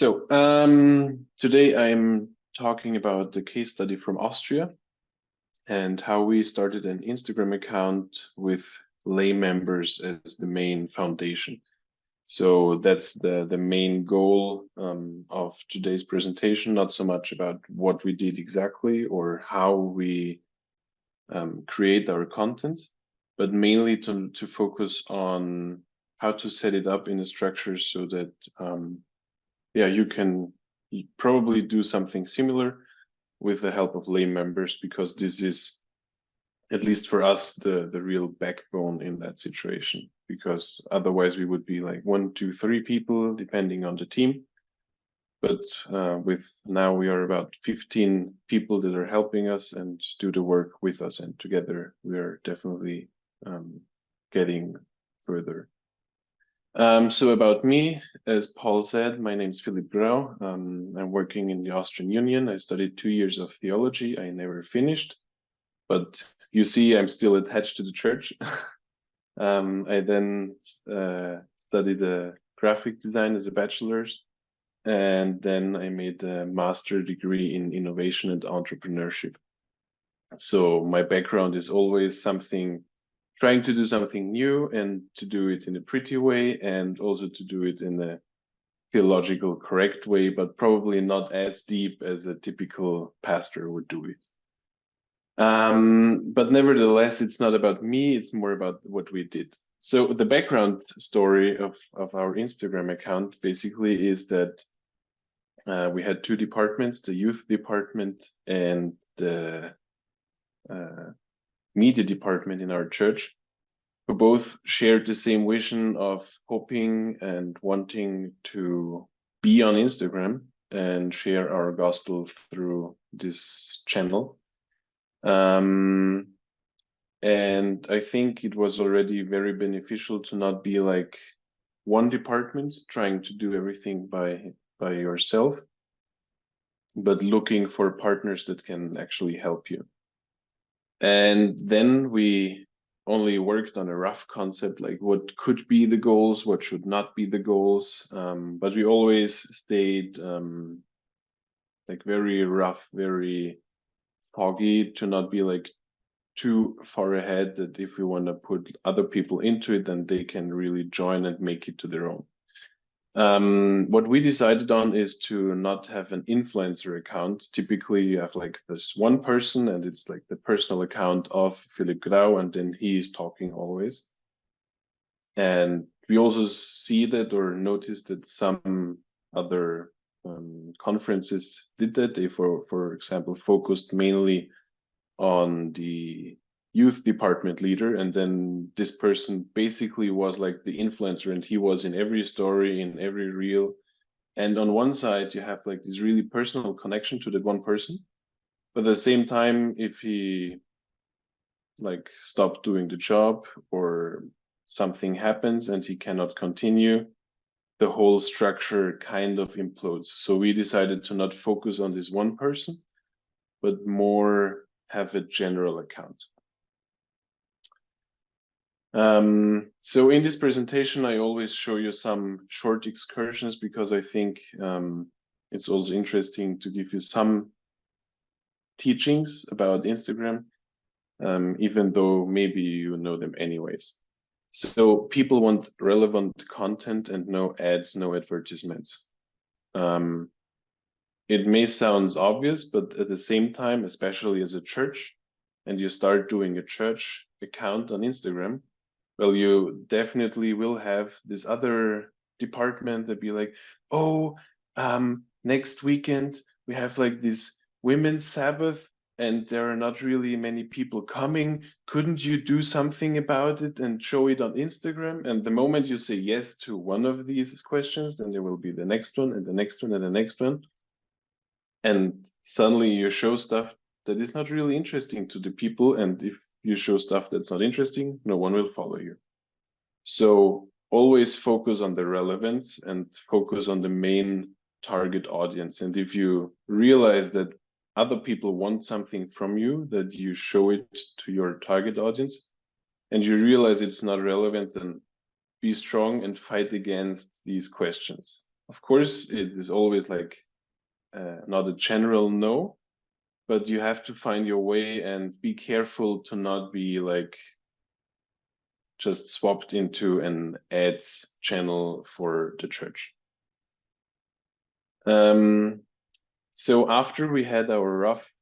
Today I'm talking about the case study from Austria and how we started an Instagram account with lay members as the main foundation. So that's the main goal of today's presentation, not so much about what we did exactly or how we create our content, but mainly to focus on how to set it up in a structure so that you can probably do something similar with the help of lay members, because this is, at least for us, the real backbone in that situation, because otherwise we would be like 1, 2, 3 people depending on the team. But with now we are about 15 people that are helping us and do the work with us, and together we are definitely getting further. So about me, as Paul said, my name is Philipp Grau. I'm working in the Austrian Union. I studied 2 years of theology. I never finished, but you see, I'm still attached to the church. I then studied graphic design as a bachelor's, and then I made a master degree in innovation and entrepreneurship. So my background is always trying to do something new, and to do it in a pretty way, and also to do it in a theological correct way, but probably not as deep as a typical pastor would do it. But nevertheless, it's not about me, it's more about what we did. So the background story of our Instagram account basically is that we had 2 departments, the youth department and the media department in our church, who both shared the same vision of hoping and wanting to be on Instagram and share our gospel through this channel. And I think it was already very beneficial to not be like one department trying to do everything by yourself, but looking for partners that can actually help you. And then we only worked on a rough concept, like what could be the goals, what should not be the goals. But we always stayed like very rough, very foggy, to not be like too far ahead, that if we want to put other people into it, then they can really join and make it to their own. What we decided on is to not have an influencer account. Typically you have like this one person and it's like the personal account of Philipp Grau, and then he is talking always. And we also see that, or noticed that some other conferences did that. They, for example, focused mainly on the youth department leader, and then this person basically was like the influencer, and he was in every story, in every reel. And on one side you have like this really personal connection to that one person, but at the same time, if he like stopped doing the job or something happens and he cannot continue, the whole structure kind of implodes. So we decided to not focus on this one person, but more have a general account. So in this presentation, I always show you some short excursions, because I think it's also interesting to give you some teachings about Instagram, even though maybe you know them anyways. So people want relevant content and no ads, no advertisements. It may sound obvious, but at the same time, especially as a church, and you start doing a church account on Instagram, well, you definitely will have this other department that be like, oh, next weekend we have like this women's Sabbath and there are not really many people coming. Couldn't you do something about it and show it on Instagram? And the moment you say yes to one of these questions, then there will be the next one and the next one and the next one. And suddenly you show stuff that is not really interesting to the people. And if you show stuff that's not interesting, no one will follow you. So always focus on the relevance and focus on the main target audience. And if you realize that other people want something from you, that you show it to your target audience, and you realize it's not relevant, then be strong and fight against these questions. Of course, it is always like not a general no, but you have to find your way and be careful to not be like just swapped into an ads channel for the church. So after we had our rough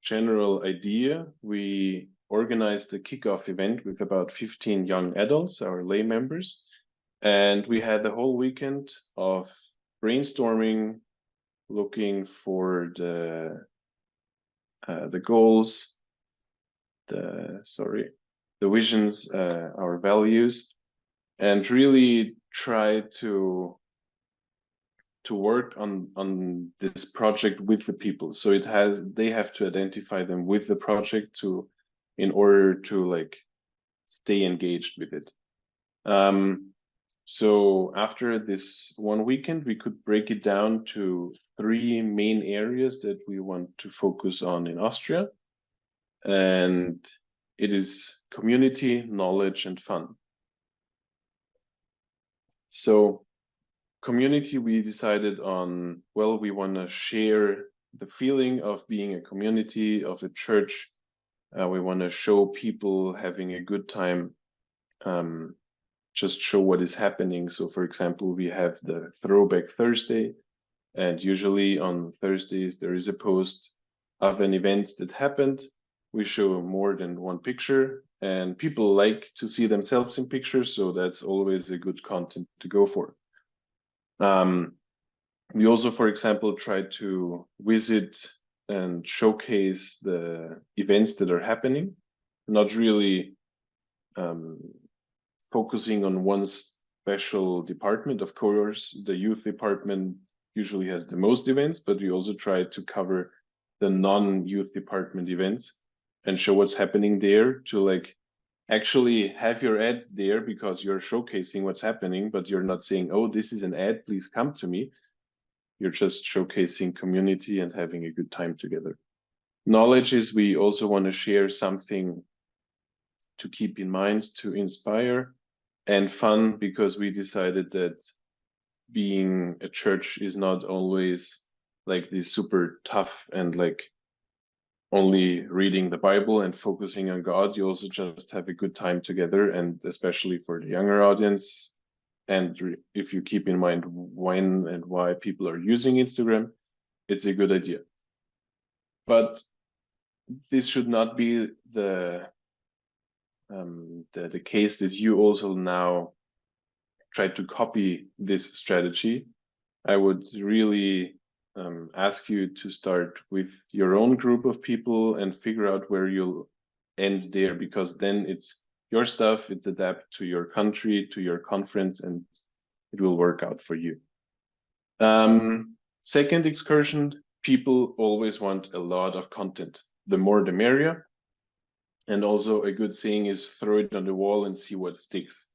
general idea, we organized a kickoff event with about 15 young adults, our lay members, and we had the whole weekend of brainstorming, looking for the goals, the visions, our values, and really try to work on this project with the people. So they have to identify them with the project in order to like stay engaged with it. So after this one weekend, we could break it down to 3 main areas that we want to focus on in Austria. And it is community, knowledge, and fun. So community, we decided on, well, we want to share the feeling of being a community, of a church. We want to show people having a good time, just show what is happening. So for example, we have the Throwback Thursday, and usually on Thursdays, there is a post of an event that happened. We show more than one picture, and people like to see themselves in pictures, so that's always a good content to go for. We also, for example, try to visit and showcase the events that are happening, not really focusing on one special department. Of course, the youth department usually has the most events, but we also try to cover the non-youth department events and show what's happening there, to like actually have your ad there because you're showcasing what's happening, but you're not saying, oh, this is an ad, please come to me. You're just showcasing community and having a good time together. Knowledge is we also want to share something to keep in mind, to inspire, and fun, because we decided that being a church is not always like this super tough and like only reading the Bible and focusing on God. You also just have a good time together, and especially for the younger audience. And if you keep in mind when and why people are using Instagram, it's a good idea. But this should not be the case that you also now try to copy this strategy. I would really ask you to start with your own group of people and figure out where you'll end there, because then it's your stuff, it's adapt to your country, to your conference, and it will work out for you. Second excursion, people always want a lot of content. The more the merrier. And also a good saying is throw it on the wall and see what sticks.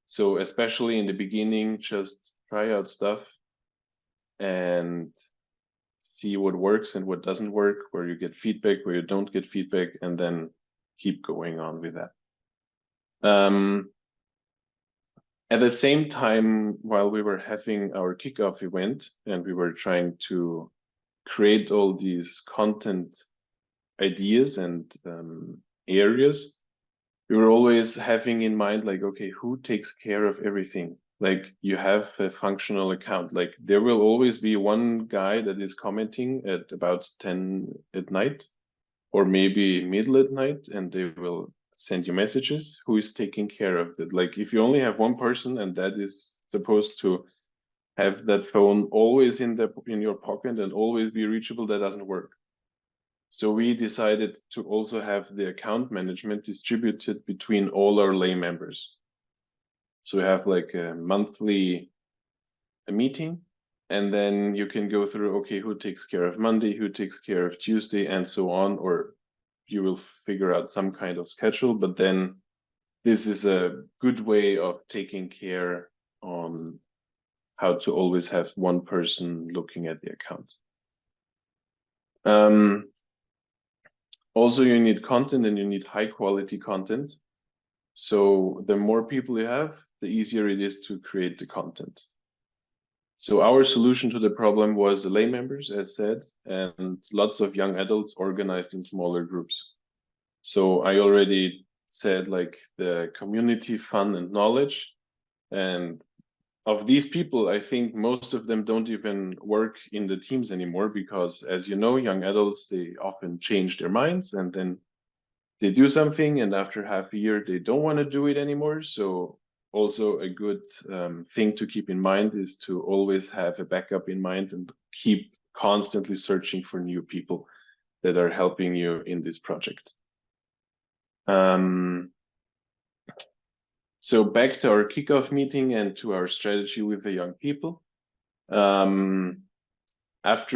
So especially in the beginning, just try out stuff and see what works and what doesn't work, where you get feedback, where you don't get feedback, and then keep going on with that. At the same time, while we were having our kickoff event and we were trying to create all these content ideas and areas, we were always having in mind, like, okay, who takes care of everything? Like, you have a functional account, like there will always be one guy that is commenting at about 10 at night, or maybe middle at night, and they will send you messages. Who is taking care of that? Like, if you only have one person and that is supposed to have that phone always in your pocket and always be reachable, that doesn't work. So we decided to also have the account management distributed between all our lay members. So we have like a monthly meeting, and then you can go through, okay, who takes care of Monday, who takes care of Tuesday, and so on, or you will figure out some kind of schedule. But then this is a good way of taking care on how to always have one person looking at the account. Also, you need content, and you need high quality content. So the more people you have, the easier it is to create the content. So our solution to the problem was the lay members, as said, and lots of young adults organized in smaller groups. So I already said like the community, fun, and knowledge. And of these people, I think most of them don't even work in the teams anymore because, as you know, young adults, they often change their minds and then they do something, and after half a year, they don't want to do it anymore. So also a good thing to keep in mind is to always have a backup in mind and keep constantly searching for new people that are helping you in this project. So back to our kickoff meeting and to our strategy with the young people. After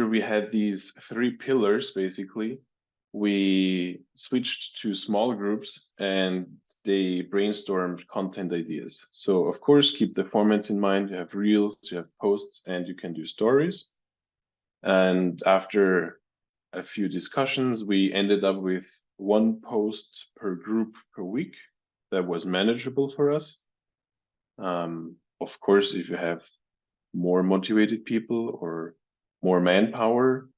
we had these 3 pillars, basically, we switched to small groups and they brainstormed content ideas. So of course, keep the formats in mind. You have reels, you have posts, and you can do stories. And after a few discussions, we ended up with 1 post per group per week that was manageable for us. Of course, if you have more motivated people or more manpower,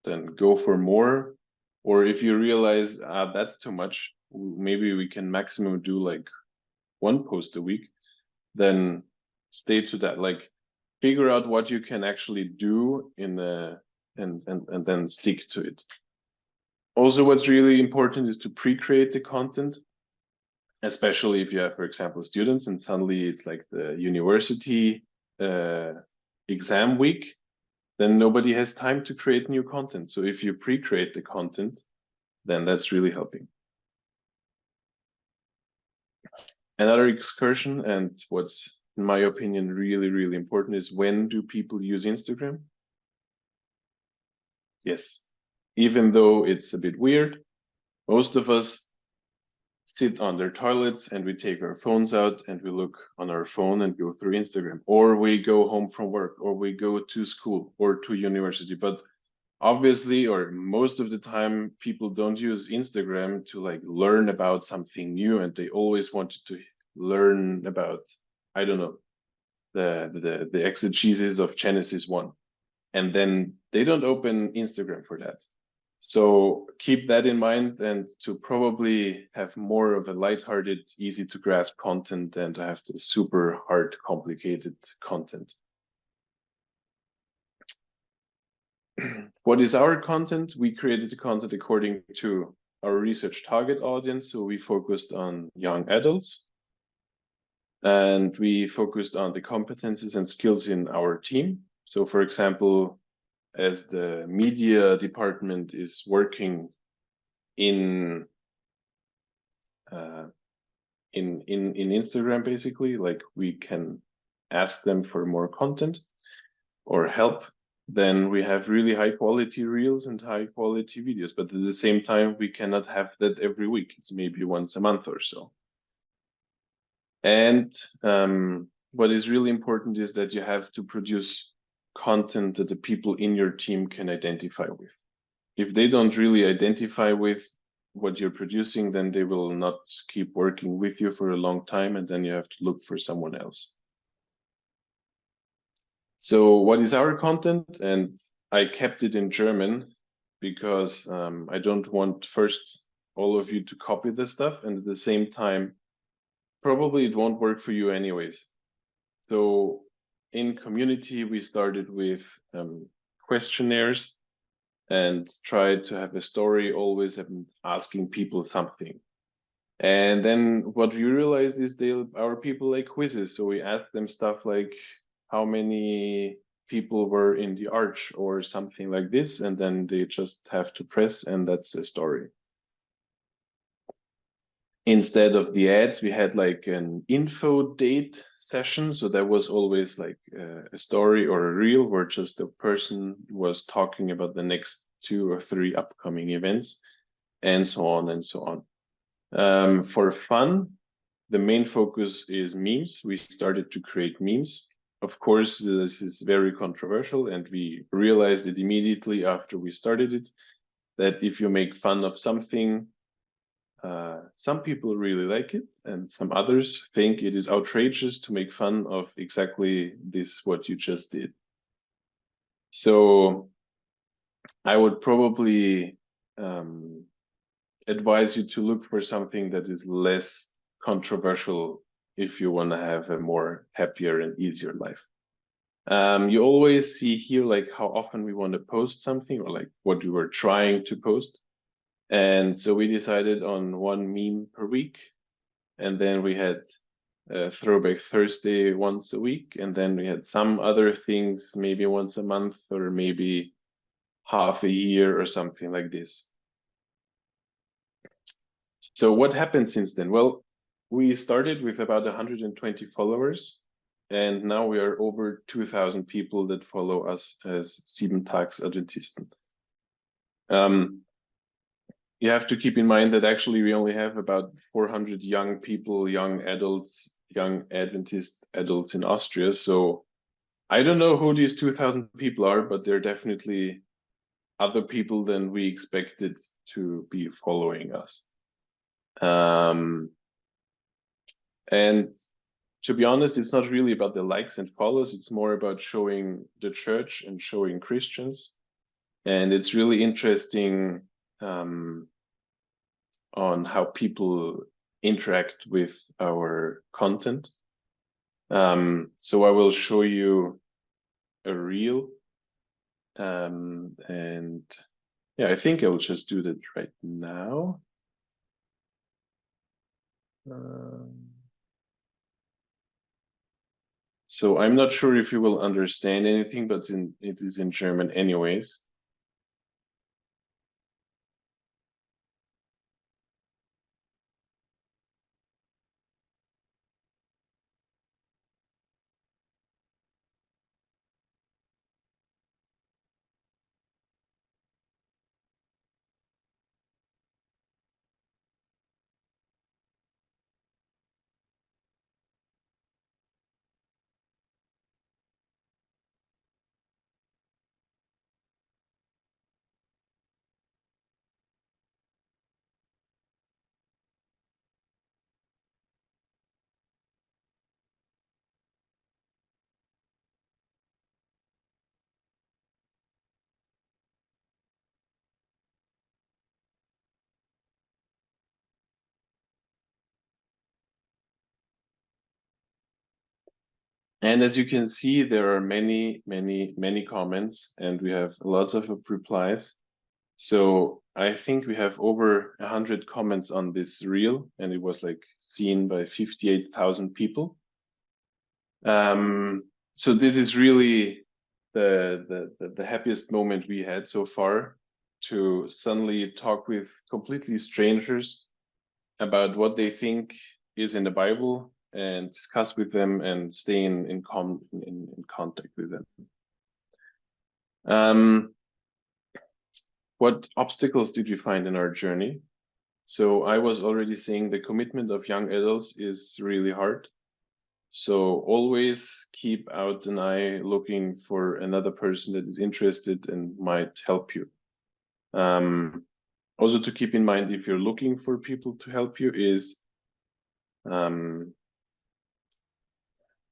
then go for more. Or if you realize that's too much, maybe we can maximum do like 1 post a week, then stay to that. Like figure out what you can actually do in the and then stick to it. Also, what's really important is to pre-create the content, especially if you have, for example, students and suddenly it's like the university exam week, then nobody has time to create new content. So if you pre-create the content, then that's really helping. Another excursion, and what's, in my opinion, really, really important is when do people use Instagram? Yes, even though it's a bit weird, most of us sit on their toilets and we take our phones out and we look on our phone and go through Instagram, or we go home from work, or we go to school or to university. But obviously, or most of the time, people don't use Instagram to like learn about something new, and they always wanted to learn about, I don't know, the exegesis of Genesis 1. And then they don't open Instagram for that. So keep that in mind, and to probably have more of a lighthearted, easy to grasp content than to have the super hard, complicated content. What is our content? We created the content according to our research target audience. So we focused on young adults and we focused on the competencies and skills in our team. So for example, as the media department is working in Instagram, basically, like we can ask them for more content or help, then we have really high quality reels and high quality videos. But at the same time, we cannot have that every week. It's maybe once a month or so. And what is really important is that you have to produce content that the people in your team can identify with. If they don't really identify with what you're producing, then they will not keep working with you for a long time, and then you have to look for someone else. So what is our content? And I kept it in German because I don't want first all of you to copy the stuff, and at the same time, probably it won't work for you anyways. So in community, we started with questionnaires and tried to have a story always and asking people something. And then what we realized is our people like quizzes. So we asked them stuff like how many people were in the arch or something like this. And then they just have to press and that's a story. Instead of the ads, we had like an info date session. So there was always like a story or a reel where just a person was talking about the next 2 or 3 upcoming events and so on and so on. For fun, the main focus is memes. We started to create memes. Of course, this is very controversial, and we realized it immediately after we started it, that if you make fun of something, some people really like it, and some others think it is outrageous to make fun of exactly this, what you just did. So I would probably advise you to look for something that is less controversial if you want to have a more happier and easier life. You always see here like how often we want to post something or like what we were trying to post. And so we decided on one meme per week. And then we had Throwback Thursday once a week. And then we had some other things, maybe once a month or maybe half a year or something like this. So what happened since then? Well, we started with about 120 followers, and now we are over 2,000 people that follow us as Sieben Tags Adventisten. You have to keep in mind that actually we only have about 400 young people, young adults, young Adventist adults in Austria. So I don't know who these 2,000 people are, but they're definitely other people than we expected to be following us. And to be honest, it's not really about the likes and follows. It's more about showing the church and showing Christians. And it's really interesting on how people interact with our content. So I will show you a reel. And yeah, I think I will just do that right now. So I'm not sure if you will understand anything, but it is in German anyways. And as you can see, there are many comments, and we have lots of replies. So I think we have over 100 comments on this reel, and it was like seen by 58,000 people. So this is really the happiest moment we had so far, to suddenly talk with completely strangers about what they think is in the Bible and discuss with them and stay in contact with them. What obstacles did we find in our journey? So I was already saying the commitment of young adults is really hard. So always keep out an eye looking for another person that is interested and might help you. Also to keep in mind, if you're looking for people to help you, is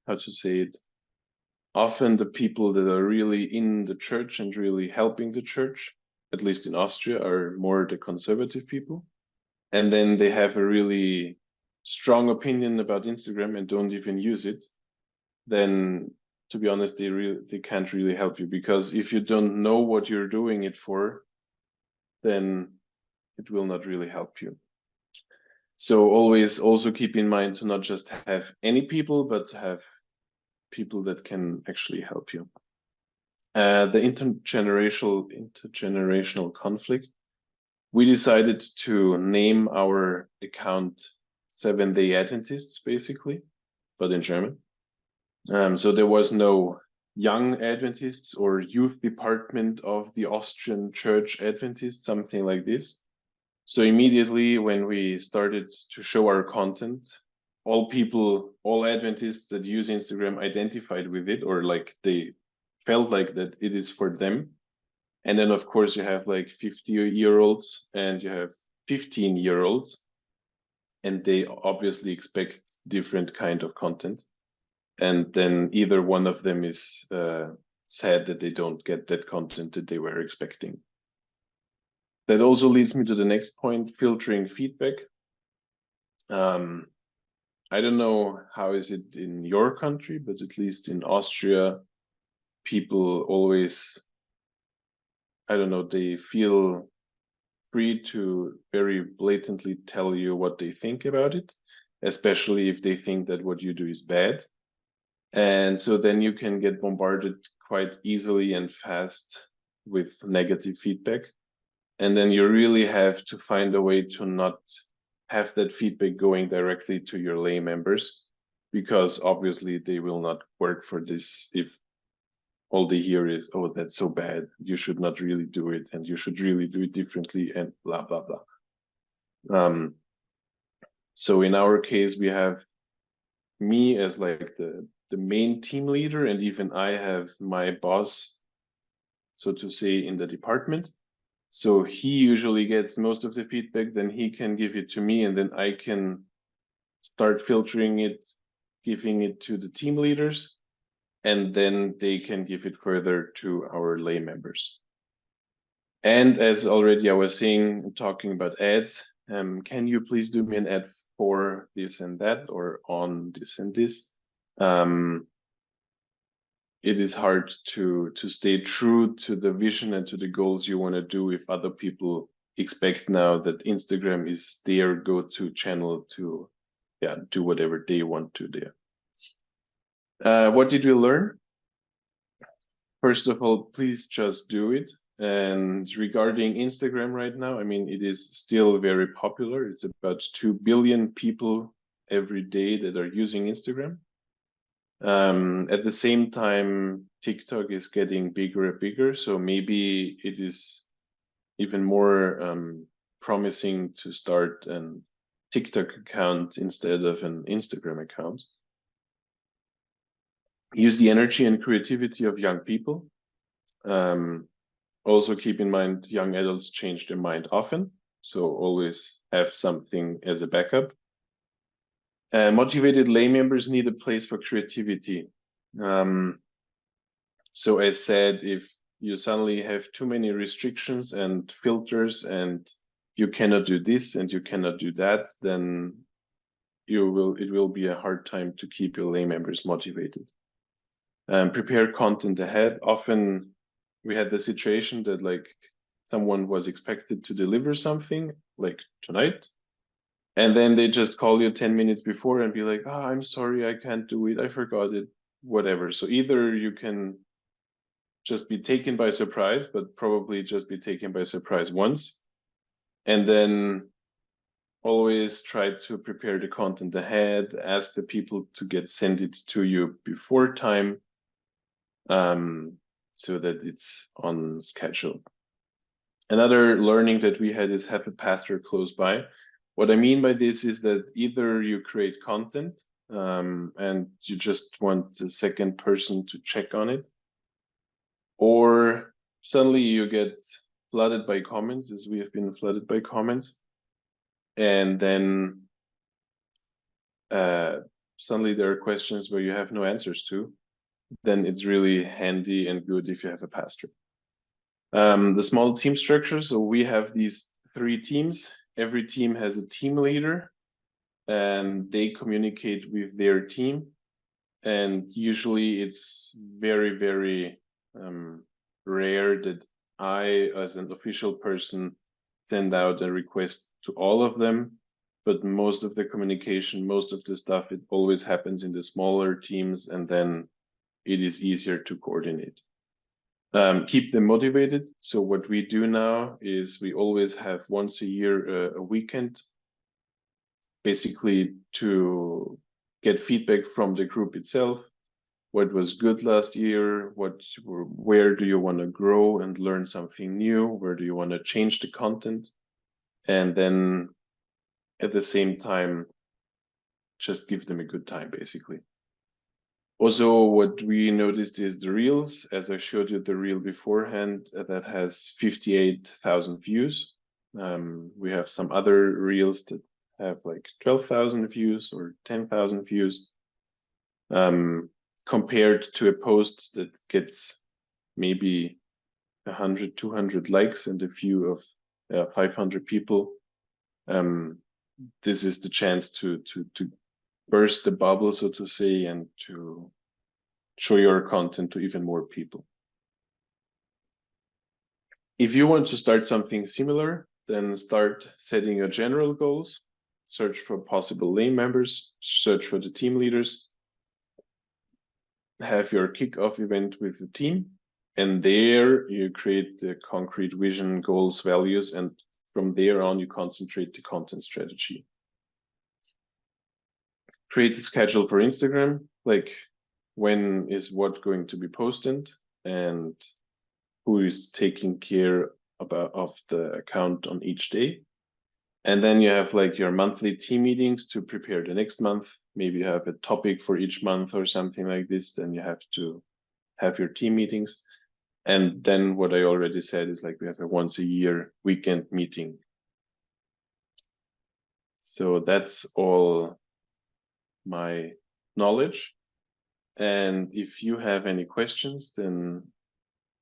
how to say it, often the people that are really in the church and really helping the church, at least in Austria, are more the conservative people. And then they have a really strong opinion about Instagram and don't even use it. Then, to be honest, they can't really help you, because if you don't know what you're doing it for, then it will not really help you. So always also keep in mind to not just have any people, but to have people that can actually help you. The intergenerational conflict. We decided to name our account Seventh-day Adventists, basically, but in German. So there was no young Adventists or youth department of the Austrian Church Adventists, something like this. So immediately when we started to show our content, all Adventists that use Instagram identified with it, or like they felt like that it is for them. And then of course you have like 50-year-olds and you have 15-year-olds, and they obviously expect different kind of content. And then either one of them is sad that they don't get that content that they were expecting. That also leads me to the next point, filtering feedback. I don't know how is it in your country, but at least in Austria, people always, I don't know, they feel free to very blatantly tell you what they think about it, especially if they think that what you do is bad. And so then you can get bombarded quite easily and fast with negative feedback. And then you really have to find a way to not have that feedback going directly to your lay members, because obviously they will not work for this if all they hear is, oh, that's so bad, you should not really do it, and you should really do it differently, and blah, blah, blah. So in our case, we have me as like the main team leader, and even I have my boss, so to say, in the department. So he usually gets most of the feedback, then he can give it to me, and then I can start filtering it, giving it to the team leaders, and then they can give it further to our lay members. And as already I was saying, talking about ads, can you please do me an ad for this and that, or on this and this? It is hard to stay true to the vision and to the goals you want to do if other people expect now that Instagram is their go-to channel to do whatever they want to there. What did we learn? First of all, please just do it. And regarding Instagram right now, I mean, it is still very popular. It's about 2 billion people every day that are using Instagram. At the same time, TikTok is getting bigger and bigger, so maybe it is even more promising to start an TikTok account instead of an Instagram account. Use the energy and creativity of young people. Also keep in mind, young adults change their mind often, so always have something as a backup. Motivated lay members need a place for creativity. So as said, if you suddenly have too many restrictions and filters and you cannot do this and you cannot do that, then it will be a hard time to keep your lay members motivated. Prepare content ahead. Often we had the situation that like someone was expected to deliver something like tonight, and then they just call you 10 minutes before and be like, oh, I'm sorry, I can't do it, I forgot it, whatever. So either you can just be taken by surprise, but probably just be taken by surprise once, and then always try to prepare the content ahead, ask the people to send it to you before time, so that it's on schedule. Another learning that we had is have a pastor close by. What I mean by this is that either you create content and you just want a second person to check on it, or suddenly you get flooded by comments, as we have been flooded by comments, and then suddenly there are questions where you have no answers to. Then it's really handy and good if you have a pastor. The small team structure. So we have these 3 teams. Every team has a team leader, and they communicate with their team. And usually it's very, very rare that I, as an official person, send out a request to all of them. But most of the communication, most of the stuff, it always happens in the smaller teams, and then it is easier to coordinate. Keep them motivated. So what we do now is we always have once a year a weekend, basically to get feedback from the group itself. What was good last year? Where do you want to grow and learn something new? Where do you want to change the content? And then at the same time, just give them a good time, basically. Also, what we noticed is the reels. As I showed you the reel beforehand, that has 58,000 views. We have some other reels that have like 12,000 views or 10,000 views, compared to a post that gets maybe 100, 200 likes and a few of 500 people, this is the chance to burst the bubble, so to say, and to show your content to even more people. If you want to start something similar, then start setting your general goals, search for possible lane members, search for the team leaders, have your kickoff event with the team, and there you create the concrete vision, goals, values, and from there on you concentrate the content strategy. Create a schedule for Instagram, like when is what going to be posted and who is taking care of the account on each day. And then you have like your monthly team meetings to prepare the next month. Maybe you have a topic for each month or something like this. Then you have to have your team meetings. And then what I already said is like we have a once a year weekend meeting. So that's all my knowledge. And if you have any questions, then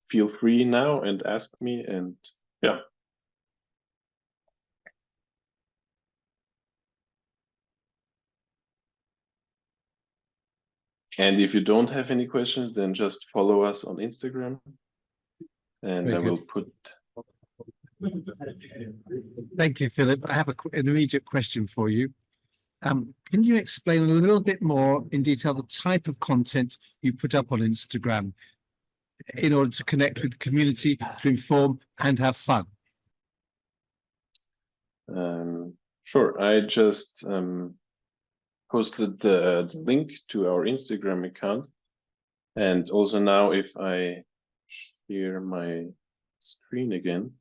feel free now and ask me. And yeah. And if you don't have any questions, then just follow us on Instagram. And I will put. Thank you, Philip. I have an immediate question for you. Can you explain a little bit more in detail the type of content you put up on Instagram in order to connect with the community, to inform and have fun? Sure. I just posted the link to our Instagram account. And also now if I share my screen again,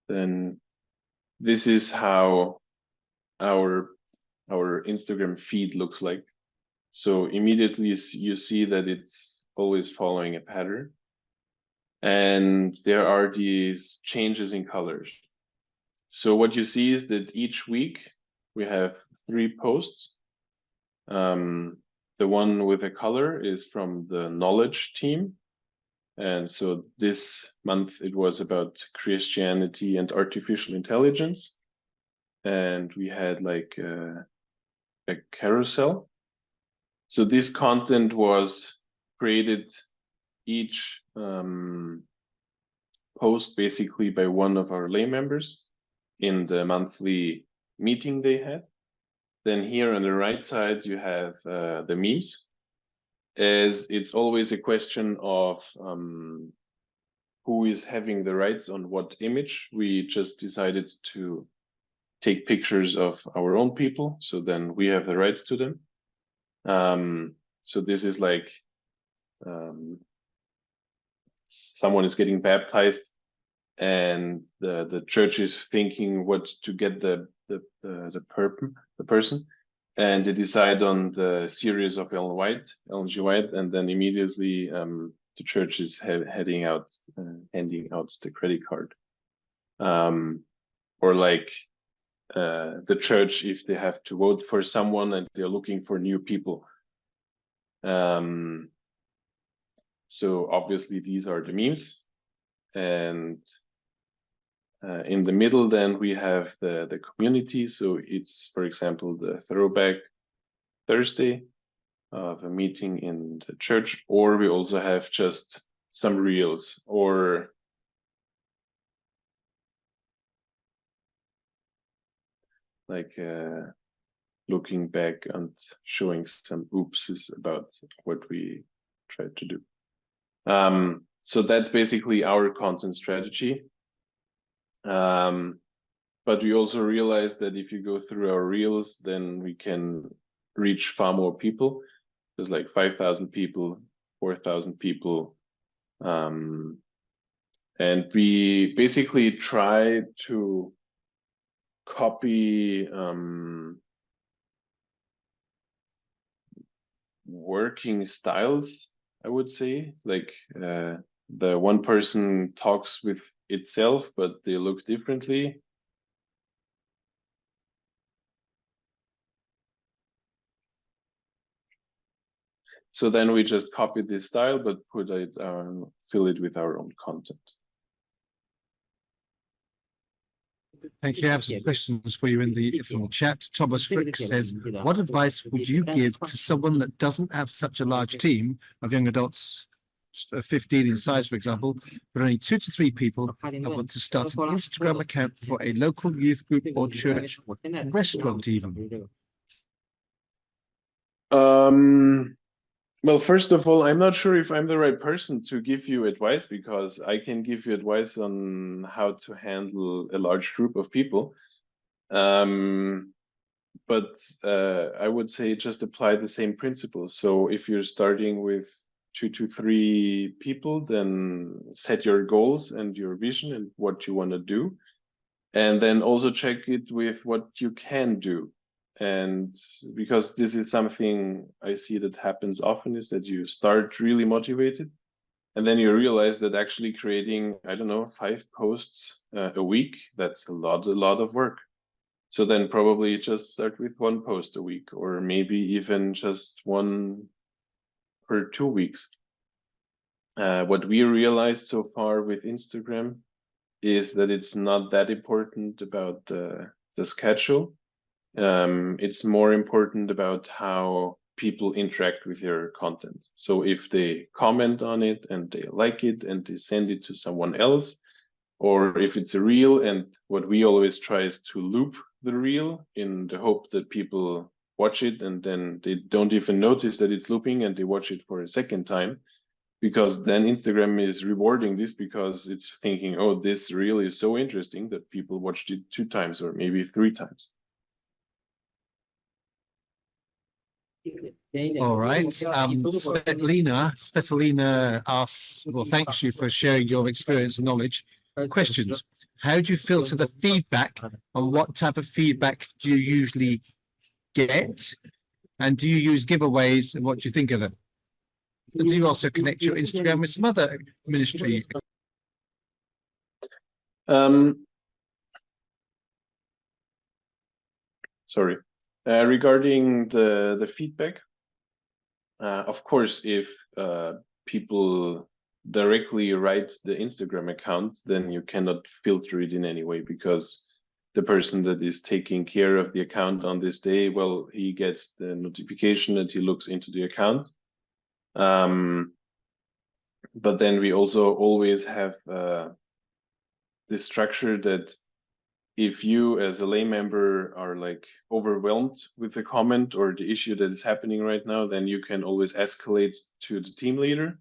then this is how our Instagram feed looks like. So immediately you see that it's always following a pattern. And there are these changes in colors. So what you see is that each week we have 3 posts. The one with a color is from the knowledge team. And so this month it was about Christianity and artificial intelligence. And we had like a carousel. So this content was created each post basically by one of our lay members in the monthly meeting they had. Then here on the right side, you have the memes, as it's always a question of who is having the rights on what image. We just decided to take pictures of our own people, so then we have the rights to them. So this is like someone is getting baptized and the church is thinking what to get the person, and they decide on the series of Ellen G. White, and then immediately the church is handing out the credit card, or like the church, if they have to vote for someone and they're looking for new people. So obviously these are the memes, and in the middle then we have the community. So it's, for example, the throwback Thursday of a meeting in the church, or we also have just some reels, or like looking back and showing some oopses about what we tried to do. So that's basically our content strategy. But we also realized that if you go through our reels, then we can reach far more people. There's like 5,000 people, 4,000 people. And we basically try to copy working styles, I would say. Like the one person talks with itself, but they look differently. So then we just copy this style, but put it, fill it with our own content. Thank you. I have some questions for you from the chat. Thomas Frick says, what advice would you give to someone that doesn't have such a large team of young adults, 15 in size, for example, but only 2 to 3 people that want to start an Instagram account for a local youth group or church, restaurant even? Well, first of all, I'm not sure if I'm the right person to give you advice, because I can give you advice on how to handle a large group of people. But I would say just apply the same principles. So if you're starting with 2 to 3 people, then set your goals and your vision and what you want to do. And then also check it with what you can do. And because this is something I see that happens often, is that you start really motivated and then you realize that actually creating, I don't know, 5 posts a week, that's a lot of work. So then probably just start with 1 post a week, or maybe even just 1 per 2 weeks. What we realized so far with Instagram is that it's not that important about the schedule. It's more important about how people interact with your content. So if they comment on it and they like it and they send it to someone else, or if it's a reel, and what we always try is to loop the reel in the hope that people watch it and then they don't even notice that it's looping and they watch it for a second time, because then Instagram is rewarding this because it's thinking, oh, this reel is so interesting that people watched it 2 times or maybe 3 times. All right. Stetelina asks, well, thanks you for sharing your experience and knowledge. Questions. How do you filter the feedback, and what type of feedback do you usually get? And do you use giveaways, and what do you think of them? And do you also connect your Instagram with some other ministry? Sorry. Regarding the feedback, of course, if people directly write the Instagram account, then you cannot filter it in any way, because the person that is taking care of the account on this day, well, he gets the notification that he looks into the account. But then we also always have this structure that if you as a lay member are like overwhelmed with the comment or the issue that is happening right now, then you can always escalate to the team leader,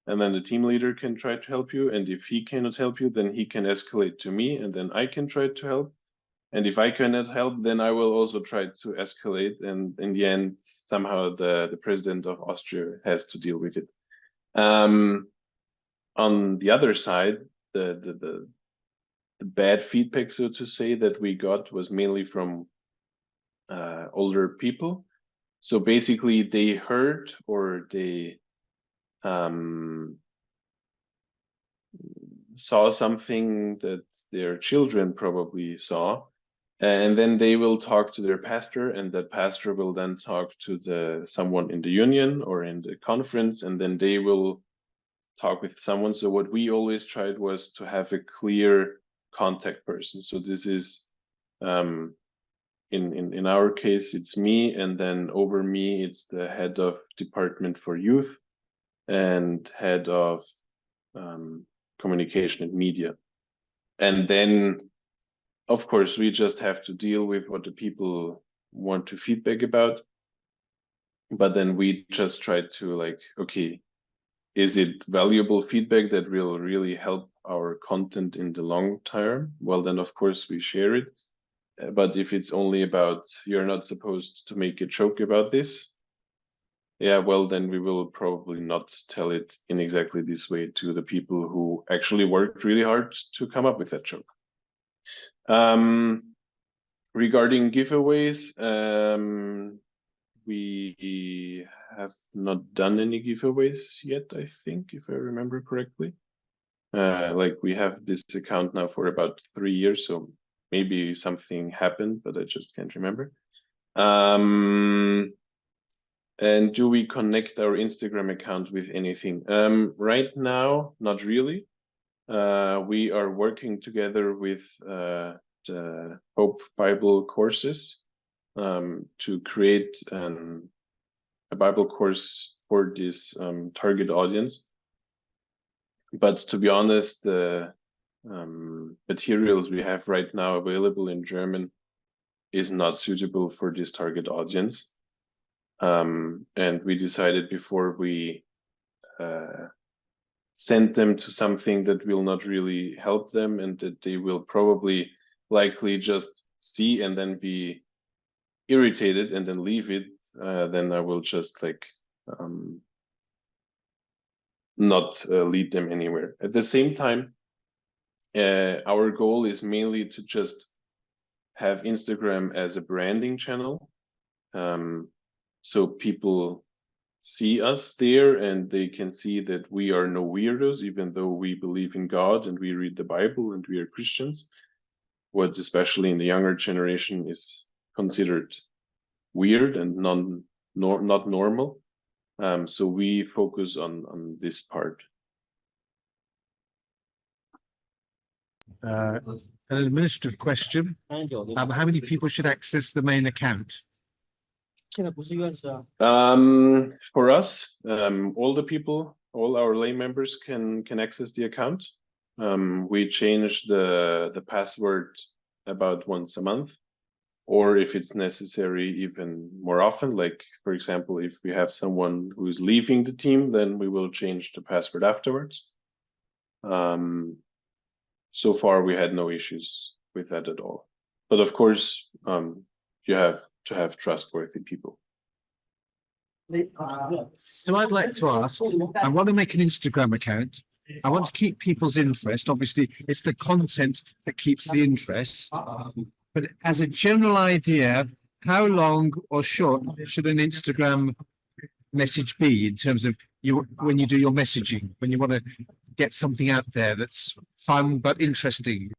and then the team leader can try to help you. And if he cannot help you, then he can escalate to me, and then I can try to help. And if I cannot help, then I will also try to escalate. And in the end, somehow the president of Austria has to deal with it. On the other side, the bad feedback, so to say, that we got was mainly from older people. So basically they heard, or they saw something that their children probably saw, and then they will talk to their pastor, and that pastor will then talk to someone in the union or in the conference, and then they will talk with someone. So what we always tried was to have a clear contact person. So this is in our case, it's me, and then over me it's the head of department for youth and head of communication and media. And then of course we just have to deal with what the people want to feedback about, but then we just try to like, okay, is it valuable feedback that will really help our content in the long term? Well, then of course we share it. But if it's only about, you're not supposed to make a joke about this, yeah, well, then we will probably not tell it in exactly this way to the people who actually worked really hard to come up with that joke. Regarding giveaways, we have not done any giveaways yet, I think, if I remember correctly. Like we have this account now for about 3 years, so maybe something happened, but I just can't remember. And do we connect our Instagram account with anything? Right now, not really. We are working together with the Hope Bible courses to create a Bible course for this target audience. But to be honest, the materials we have right now available in German is not suitable for this target audience. And we decided before we send them to something that will not really help them and that they will probably likely just see and then be irritated and then leave it, then I will just like not lead them anywhere. At the same time, our goal is mainly to just have Instagram as a branding channel. So people see us there and they can see that we are no weirdos, even though we believe in God and we read the Bible and we are Christians. What especially in the younger generation is considered weird and not normal. So we focus on this part. An administrative question. How many people should access the main account? For us, all the people, all our lay members can access the account. We change the password about once a month, or if it's necessary, even more often. Like, for example, if we have someone who is leaving the team, then we will change the password afterwards. So far, we had no issues with that at all. But of course, you have to have trustworthy people. So I'd like to ask, I want to make an Instagram account. I want to keep people's interest. Obviously, it's the content that keeps the interest. But as a general idea, how long or short should an Instagram message be in terms of you when you do your messaging, when you want to get something out there that's fun but interesting?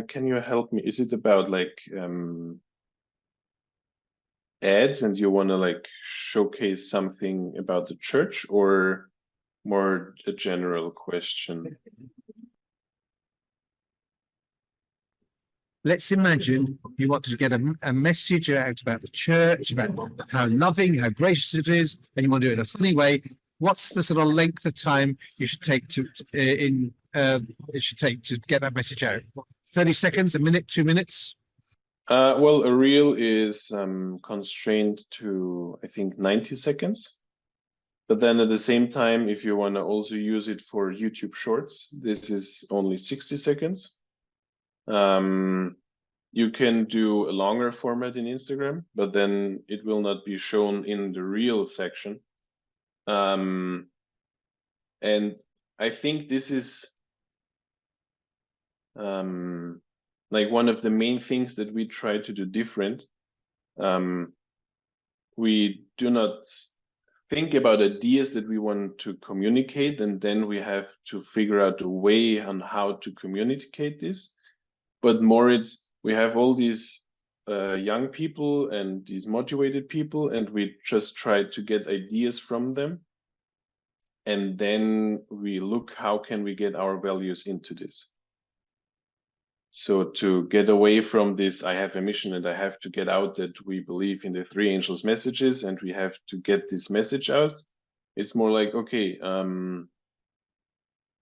Can you help me? Is it about like ads and you want to like showcase something about the church, or more a general question? Let's imagine you want to get a message out about the church, about how loving, how gracious it is, and you want to do it in a funny way. What's the sort of length of time you should take to get that message out? 30 seconds, a minute, 2 minutes? Well, a reel is constrained to, I think, 90 seconds. But then at the same time, if you want to also use it for YouTube Shorts, this is only 60 seconds. You can do a longer format in Instagram, but then it will not be shown in the reel section. And I think this is like one of the main things that we try to do different. We do not think about ideas that we want to communicate, and then we have to figure out a way on how to communicate this. But more it's, we have all these young people and these motivated people, and we just try to get ideas from them. And then we look, how can we get our values into this? So to get away from this, I have a mission and I have to get out that we believe in the three angels' messages and we have to get this message out. It's more like, okay,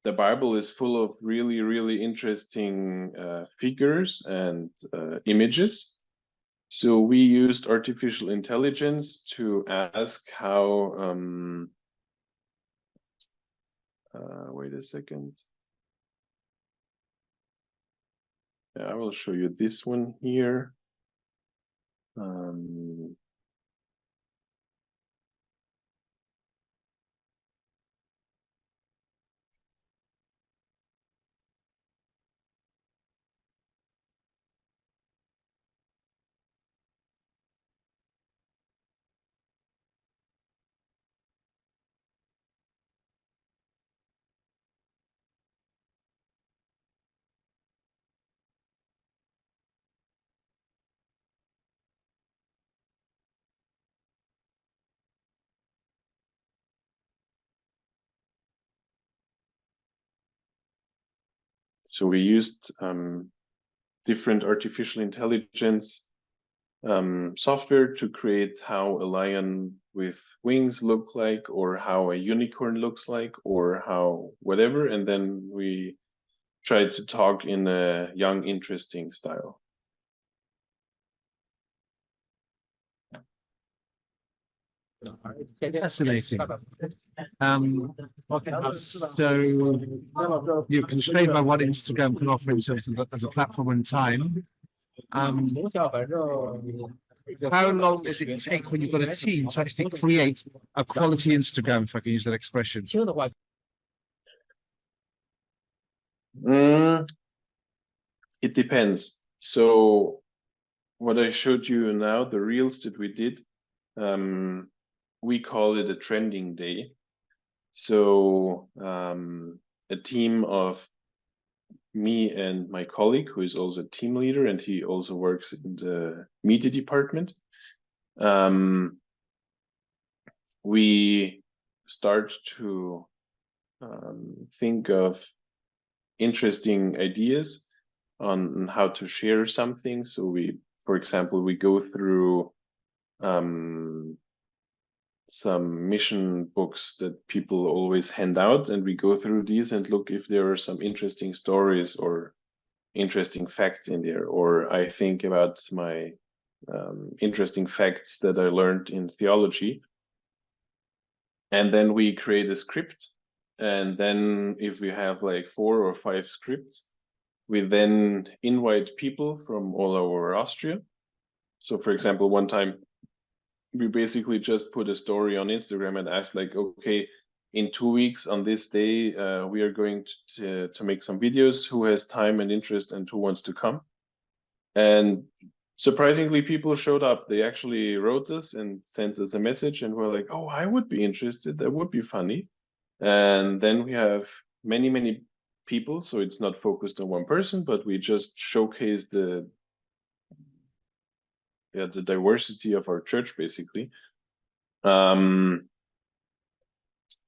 the Bible is full of really, really interesting figures and images. So we used artificial intelligence to ask how, wait a second. I will show you this one here. So we used different artificial intelligence software to create how a lion with wings look like, or how a unicorn looks like, or how whatever. And then we tried to talk in a young, interesting style. Fascinating. So you're constrained by what Instagram can offer in terms of as a platform and time. How long does it take when you've got a team to actually create a quality Instagram, if I can use that expression? It depends. So what I showed you now, the reels that we did, we call it a trending day. So a team of me and my colleague, who is also a team leader, and he also works in the media department. We start to think of interesting ideas on how to share something. So we, for example, we go through some mission books that people always hand out, and we go through these and look if there are some interesting stories or interesting facts in there. Or I think about my interesting facts that I learned in theology. And then we create a script. And then if we have like 4 or 5 scripts, we then invite people from all over Austria. So for example, one time we basically just put a story on Instagram and asked like, okay, in 2 weeks on this day, we are going to make some videos. Who has time and interest and who wants to come? And surprisingly, people showed up. They actually wrote us and sent us a message and were like, oh, I would be interested. That would be funny. And then we have many, many people. So it's not focused on one person, but we just showcase the diversity of our church, basically. And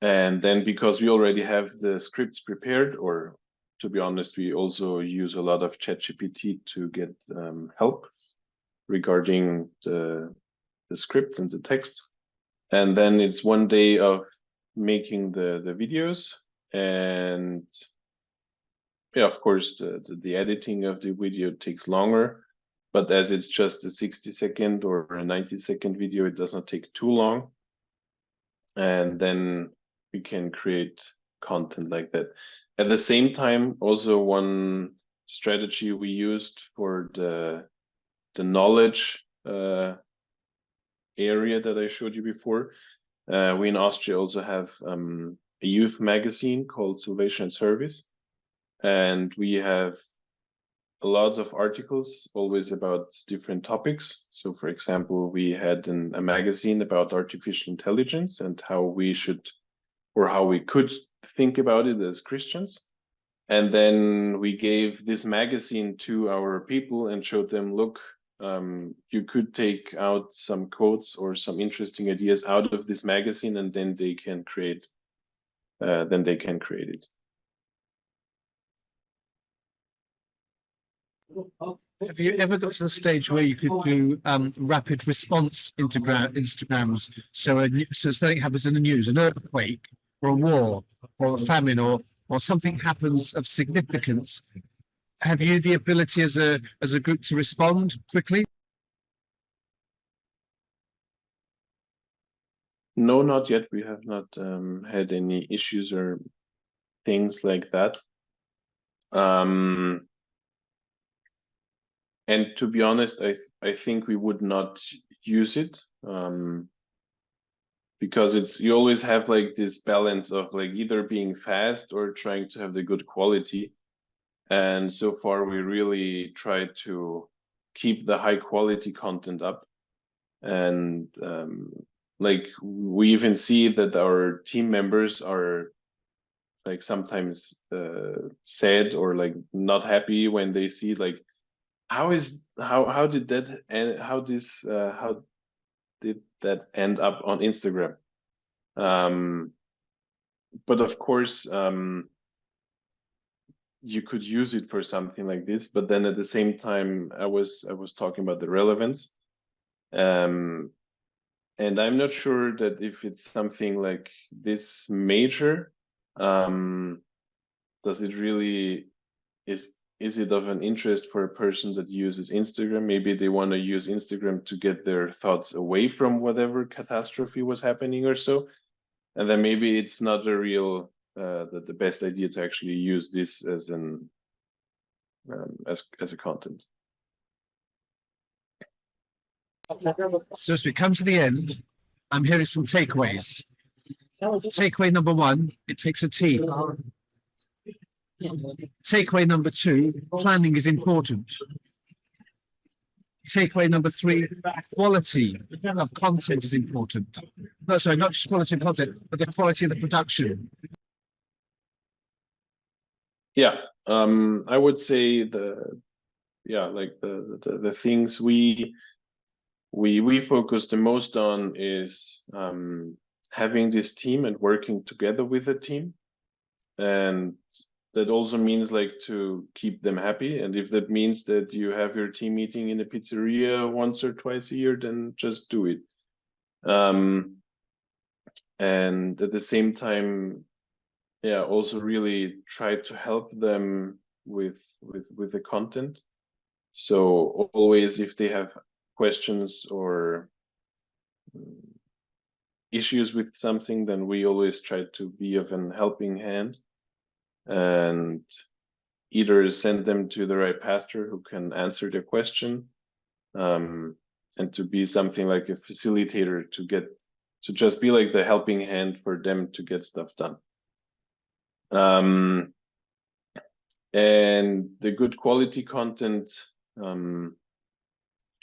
then because we already have the scripts prepared, or to be honest, we also use a lot of ChatGPT to get help regarding the script and the text. And then it's one day of making the videos, and yeah, of course, the editing of the video takes longer, but as it's just a 60-second or a 90-second video, it does not take too long. And then we can create content like that. At the same time, also one strategy we used for the knowledge area that I showed you before, we in Austria also have a youth magazine called Salvation and Service, and we have lots of articles always about different topics. So for example, we had a magazine about artificial intelligence and how we should, or how we could think about it as Christians. And then we gave this magazine to our people and showed them, look, you could take out some quotes or some interesting ideas out of this magazine, and then they can create it. Have you ever got to the stage where you could do rapid response Instagrams? So something happens in the news, an earthquake or a war or a famine or something happens of significance. Have you the ability as a group to respond quickly? No, not yet. We have not had any issues or things like that. And to be honest, I think we would not use it, because you always have like this balance of like either being fast or trying to have the good quality. And so far, we really try to keep the high quality content up. And like we even see that our team members are like sometimes sad or like not happy when they see like, how did that and how did that end up on Instagram? But of course, you could use it for something like this, but then at the same time, I was talking about the relevance. And I'm not sure that if it's something like this major, does it really, is it of an interest for a person that uses Instagram? Maybe they want to use Instagram to get their thoughts away from whatever catastrophe was happening or so. And then maybe it's not a real, the best idea to actually use this as an, as a content. So as we come to the end, I'm hearing some takeaways. Takeaway number 1, it takes a team. Takeaway number 2, planning is important. Takeaway number 3, quality of content is important. No, sorry, not just quality of content, but the quality of the production. Yeah, I would say the things we focus the most on is having this team and working together with a team, and that also means like to keep them happy. And if that means that you have your team meeting in a pizzeria once or twice a year, then just do it. And at the same time, yeah, also really try to help them with the content. So always, if they have questions or issues with something, then we always try to be of an helping hand and either send them to the right pastor who can answer their question, and to be something like a facilitator to just be like the helping hand for them to get stuff done. And the good quality content, to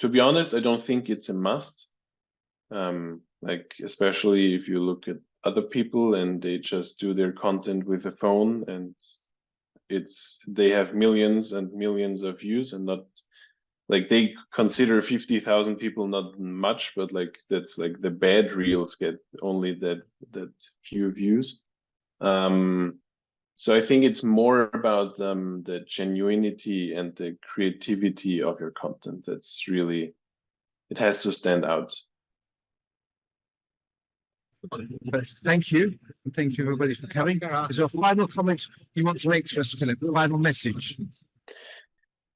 be honest, I don't think it's a must. Like, especially if you look at other people and they just do their content with a phone and they have millions and millions of views, and not like they consider 50,000 people not much, but like that's like the bad reels get only that few views. So I think it's more about the genuinity and the creativity of your content. That's really, it has to stand out. Thank you. Thank you, everybody, for coming. Is there a final comment you want to make to us, Philip? Final message?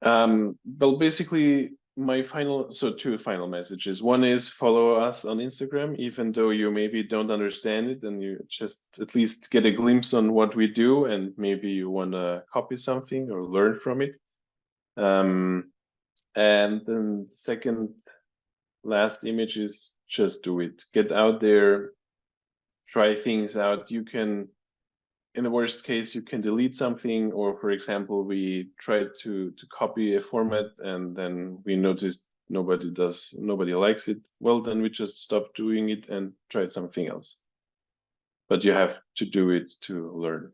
Well, basically, two final messages. One is follow us on Instagram, even though you maybe don't understand it, and you just at least get a glimpse on what we do, and maybe you want to copy something or learn from it. And then second, last image is just do it. Get out there, try things out. You can, in the worst case, you can delete something, or for example, we tried to copy a format and then we noticed nobody likes it. Well, then we just stopped doing it and tried something else. But you have to do it to learn.